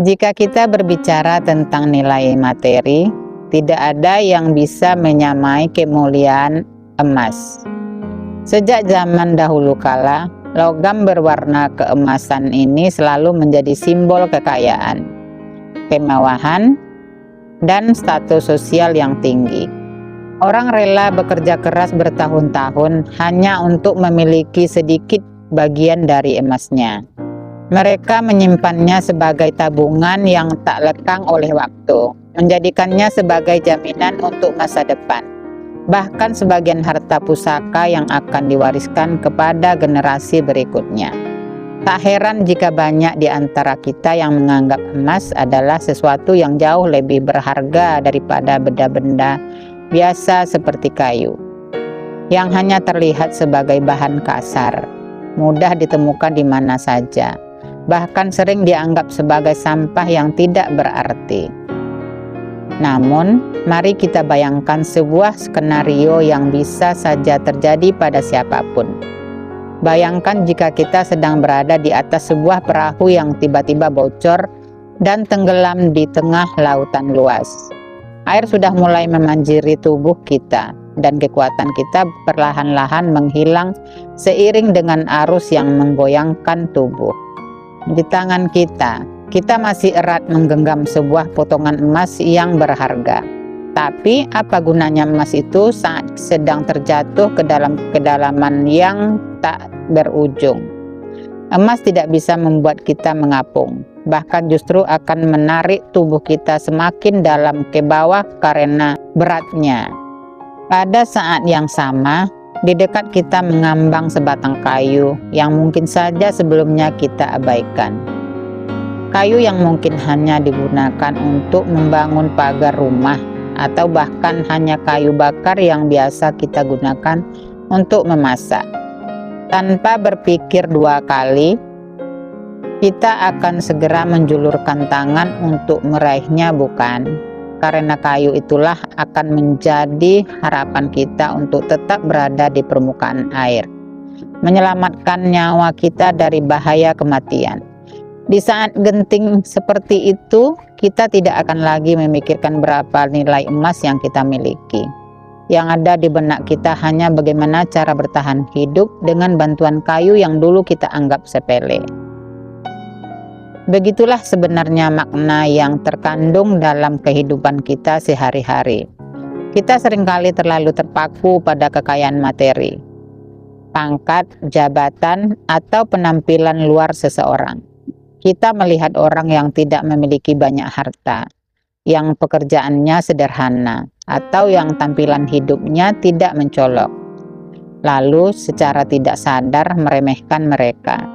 Jika kita berbicara tentang nilai materi, tidak ada yang bisa menyamai kemuliaan emas. Sejak zaman dahulu kala, logam berwarna keemasan ini selalu menjadi simbol kekayaan, kemewahan, dan status sosial yang tinggi. Orang rela bekerja keras bertahun-tahun hanya untuk memiliki sedikit bagian dari emasnya. Mereka menyimpannya sebagai tabungan yang tak lekang oleh waktu, menjadikannya sebagai jaminan untuk masa depan, bahkan sebagian harta pusaka yang akan diwariskan kepada generasi berikutnya. Tak heran jika banyak di antara kita yang menganggap emas adalah sesuatu yang jauh lebih berharga daripada benda-benda biasa seperti kayu, yang hanya terlihat sebagai bahan kasar, mudah ditemukan di mana saja, bahkan sering dianggap sebagai sampah yang tidak berarti. Namun, mari kita bayangkan sebuah skenario yang bisa saja terjadi pada siapapun. Bayangkan jika kita sedang berada di atas sebuah perahu yang tiba-tiba bocor dan tenggelam di tengah lautan luas. Air sudah mulai memanjiri tubuh kita, dan kekuatan kita perlahan-lahan menghilang seiring dengan arus yang menggoyangkan tubuh. Di tangan kita masih erat menggenggam sebuah potongan emas yang berharga. Tapi apa gunanya emas itu saat sedang terjatuh ke dalam kedalaman yang tak berujung? Emas tidak bisa membuat kita mengapung, bahkan justru akan menarik tubuh kita semakin dalam ke bawah karena beratnya. Pada saat yang sama, di dekat kita mengambang sebatang kayu yang mungkin saja sebelumnya kita abaikan. Kayu yang mungkin hanya digunakan untuk membangun pagar rumah, atau bahkan hanya kayu bakar yang biasa kita gunakan untuk memasak. Tanpa berpikir dua kali, kita akan segera menjulurkan tangan untuk meraihnya, bukan? Karena kayu itulah akan menjadi harapan kita untuk tetap berada di permukaan air, menyelamatkan nyawa kita dari bahaya kematian. Di saat genting seperti itu, kita tidak akan lagi memikirkan berapa nilai emas yang kita miliki. Yang ada di benak kita hanya bagaimana cara bertahan hidup dengan bantuan kayu yang dulu kita anggap sepele. Begitulah sebenarnya makna yang terkandung dalam kehidupan kita sehari-hari. Kita seringkali terlalu terpaku pada kekayaan materi, pangkat, jabatan, atau penampilan luar seseorang. Kita melihat orang yang tidak memiliki banyak harta, yang pekerjaannya sederhana, atau yang tampilan hidupnya tidak mencolok, lalu secara tidak sadar meremehkan mereka.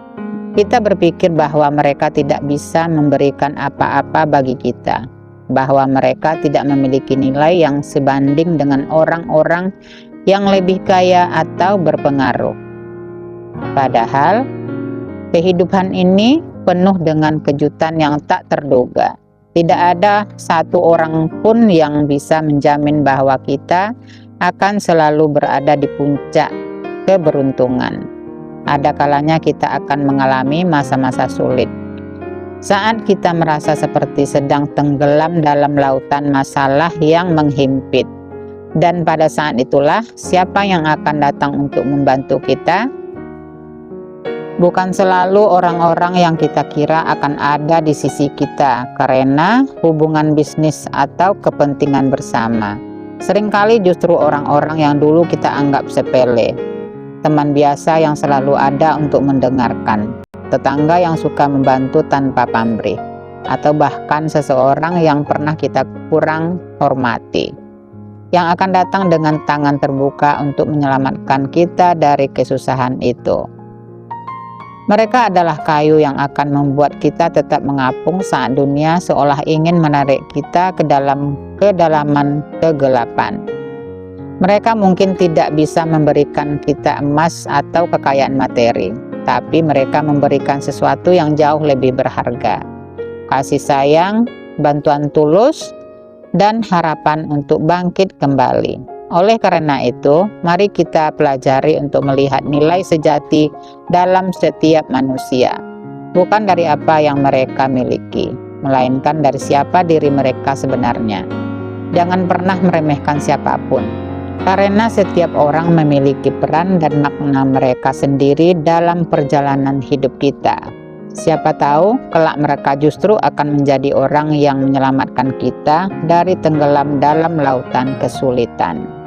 Kita berpikir bahwa mereka tidak bisa memberikan apa-apa bagi kita, bahwa mereka tidak memiliki nilai yang sebanding dengan orang-orang yang lebih kaya atau berpengaruh. Padahal, kehidupan ini penuh dengan kejutan yang tak terduga. Tidak ada satu orang pun yang bisa menjamin bahwa kita akan selalu berada di puncak keberuntungan. Ada kalanya kita akan mengalami masa-masa sulit, saat kita merasa seperti sedang tenggelam dalam lautan masalah yang menghimpit. Dan pada saat itulah, siapa yang akan datang untuk membantu kita? Bukan selalu orang-orang yang kita kira akan ada di sisi kita karena hubungan bisnis atau kepentingan bersama. Seringkali justru orang-orang yang dulu kita anggap sepele, teman biasa yang selalu ada untuk mendengarkan, tetangga yang suka membantu tanpa pamrih, atau bahkan seseorang yang pernah kita kurang hormati, yang akan datang dengan tangan terbuka untuk menyelamatkan kita dari kesusahan itu. Mereka adalah kayu yang akan membuat kita tetap mengapung saat dunia seolah ingin menarik kita ke dalam kedalaman kegelapan. Mereka mungkin tidak bisa memberikan kita emas atau kekayaan materi, tapi mereka memberikan sesuatu yang jauh lebih berharga. Kasih sayang, bantuan tulus, dan harapan untuk bangkit kembali. Oleh karena itu, mari kita pelajari untuk melihat nilai sejati dalam setiap manusia, bukan dari apa yang mereka miliki, melainkan dari siapa diri mereka sebenarnya. Jangan pernah meremehkan siapapun, karena setiap orang memiliki peran dan makna mereka sendiri dalam perjalanan hidup kita. Siapa tahu, kelak mereka justru akan menjadi orang yang menyelamatkan kita dari tenggelam dalam lautan kesulitan.